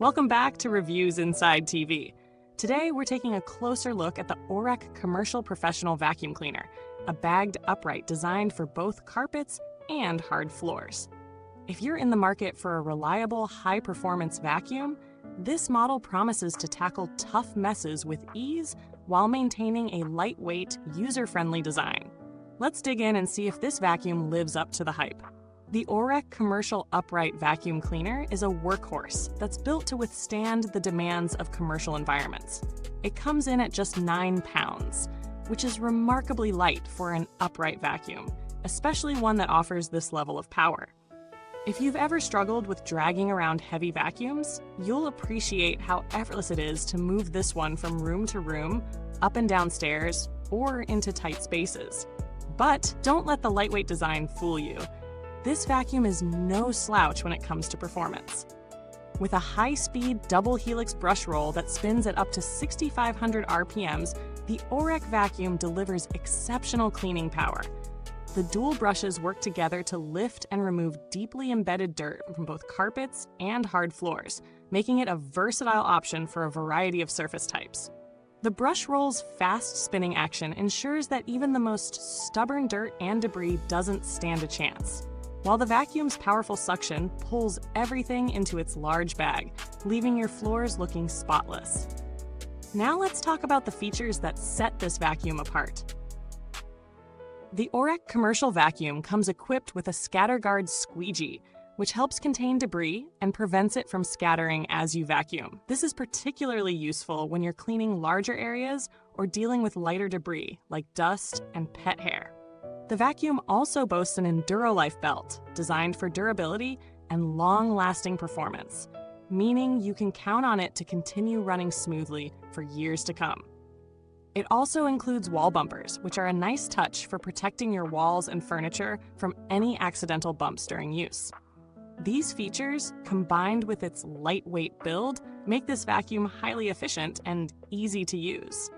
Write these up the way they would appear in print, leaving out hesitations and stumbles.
Welcome back to Reviews Inside TV. Today, we're taking a closer look at the Oreck Commercial Professional Vacuum Cleaner, a bagged upright designed for both carpets and hard floors. If you're in the market for a reliable, high-performance vacuum, this model promises to tackle tough messes with ease while maintaining a lightweight, user-friendly design. Let's dig in and see if this vacuum lives up to the hype. The Oreck Commercial Upright Vacuum Cleaner is a workhorse that's built to withstand the demands of commercial environments. It comes in at just 9 pounds, which is remarkably light for an upright vacuum, especially one that offers this level of power. If you've ever struggled with dragging around heavy vacuums, you'll appreciate how effortless it is to move this one from room to room, up and down stairs, or into tight spaces. But don't let the lightweight design fool you. This vacuum is no slouch when it comes to performance. With a high-speed double helix brush roll that spins at up to 6,500 RPMs, the Oreck vacuum delivers exceptional cleaning power. The dual brushes work together to lift and remove deeply embedded dirt from both carpets and hard floors, making it a versatile option for a variety of surface types. The brush roll's fast spinning action ensures that even the most stubborn dirt and debris doesn't stand a chance, while the vacuum's powerful suction pulls everything into its large bag, leaving your floors looking spotless. Now let's talk about the features that set this vacuum apart. The Oreck Commercial Vacuum comes equipped with a ScatterGuard squeegee, which helps contain debris and prevents it from scattering as you vacuum. This is particularly useful when you're cleaning larger areas or dealing with lighter debris like dust and pet hair. The vacuum also boasts an Endurolife belt designed for durability and long-lasting performance, meaning you can count on it to continue running smoothly for years to come. It also includes wall bumpers, which are a nice touch for protecting your walls and furniture from any accidental bumps during use. These features, combined with its lightweight build, make this vacuum highly efficient and easy to use.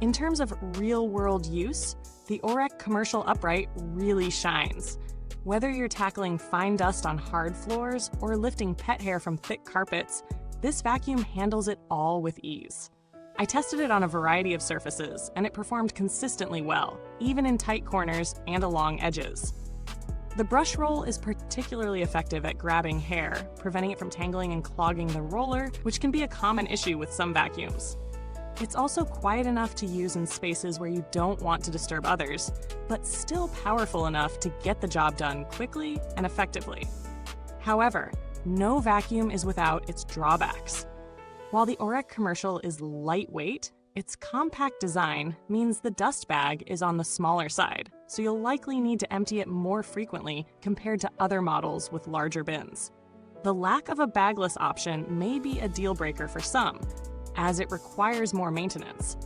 In terms of real-world use, the Oreck Commercial Upright really shines. Whether you're tackling fine dust on hard floors or lifting pet hair from thick carpets, this vacuum handles it all with ease. I tested it on a variety of surfaces, and it performed consistently well, even in tight corners and along edges. The brush roll is particularly effective at grabbing hair, preventing it from tangling and clogging the roller, which can be a common issue with some vacuums. It's also quiet enough to use in spaces where you don't want to disturb others, but still powerful enough to get the job done quickly and effectively. However, no vacuum is without its drawbacks. While the Oreck Commercial is lightweight, its compact design means the dust bag is on the smaller side, so you'll likely need to empty it more frequently compared to other models with larger bins. The lack of a bagless option may be a deal breaker for some, as it requires more maintenance.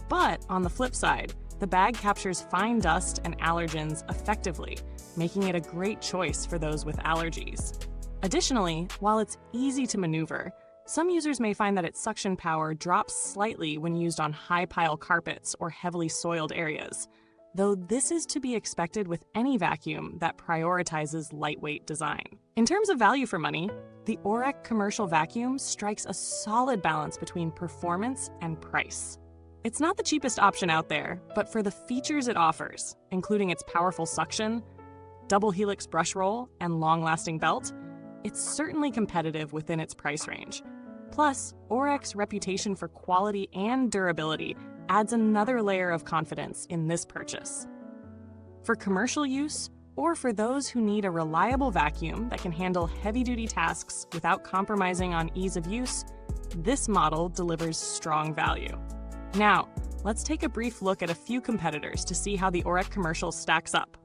But on the flip side, the bag captures fine dust and allergens effectively, making it a great choice for those with allergies. Additionally, while it's easy to maneuver, some users may find that its suction power drops slightly when used on high-pile carpets or heavily soiled areas, though this is to be expected with any vacuum that prioritizes lightweight design. In terms of value for money, the Oreck Commercial Vacuum strikes a solid balance between performance and price. It's not the cheapest option out there, but for the features it offers, including its powerful suction, double helix brush roll, and long-lasting belt, it's certainly competitive within its price range. Plus, Oreck's reputation for quality and durability adds another layer of confidence in this purchase. For commercial use, or for those who need a reliable vacuum that can handle heavy-duty tasks without compromising on ease of use, this model delivers strong value. Now, let's take a brief look at a few competitors to see how the Oreck Commercial stacks up.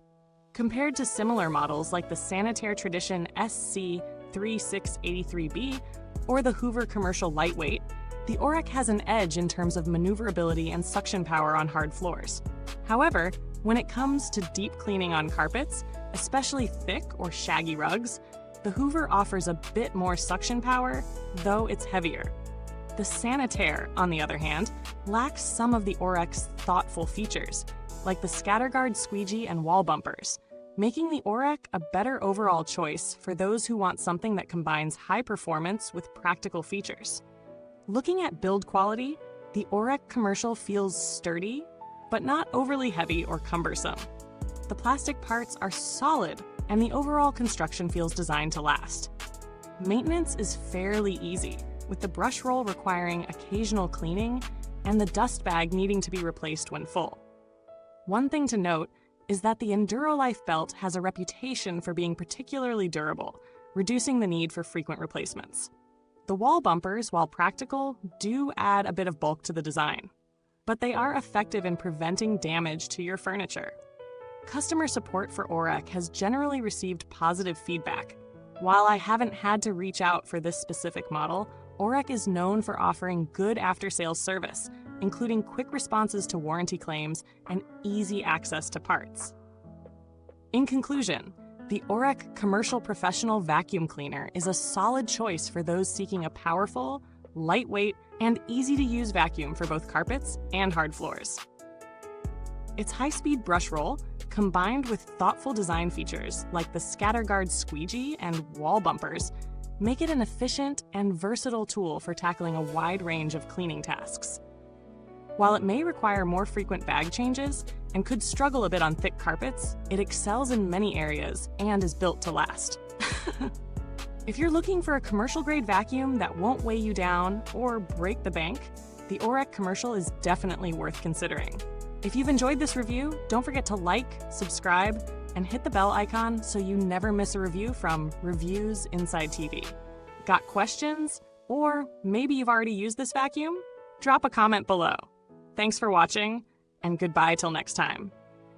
Compared to similar models like the Sanitaire Tradition SC3683B or the Hoover Commercial Lightweight, the Oreck has an edge in terms of maneuverability and suction power on hard floors. However, when it comes to deep cleaning on carpets, especially thick or shaggy rugs, the Hoover offers a bit more suction power, though it's heavier. The Sanitaire, on the other hand, lacks some of the Oreck's thoughtful features, like the ScatterGuard squeegee and wall bumpers, making the Oreck a better overall choice for those who want something that combines high performance with practical features. Looking at build quality, the Oreck Commercial feels sturdy, but not overly heavy or cumbersome. The plastic parts are solid, and the overall construction feels designed to last. Maintenance is fairly easy, with the brush roll requiring occasional cleaning and the dust bag needing to be replaced when full. One thing to note is that the Endurolife belt has a reputation for being particularly durable, reducing the need for frequent replacements. The wall bumpers, while practical, do add a bit of bulk to the design, but they are effective in preventing damage to your furniture. Customer support for Oreck has generally received positive feedback. While I haven't had to reach out for this specific model, Oreck is known for offering good after-sales service, including quick responses to warranty claims and easy access to parts. In conclusion, the Oreck Commercial Professional Vacuum Cleaner is a solid choice for those seeking a powerful, lightweight, and easy-to-use vacuum for both carpets and hard floors. Its high-speed brush roll, combined with thoughtful design features like the ScatterGuard squeegee and wall bumpers, make it an efficient and versatile tool for tackling a wide range of cleaning tasks. While it may require more frequent bag changes and could struggle a bit on thick carpets, it excels in many areas and is built to last. If you're looking for a commercial-grade vacuum that won't weigh you down or break the bank, the Oreck Commercial is definitely worth considering. If you've enjoyed this review, don't forget to like, subscribe, and hit the bell icon so you never miss a review from Reviewsinsidetv. Got questions? Or maybe you've already used this vacuum? Drop a comment below. Thanks for watching, and goodbye till next time.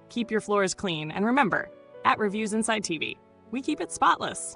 Keep your floors clean, and remember, at Reviewsinsidetv, we keep it spotless.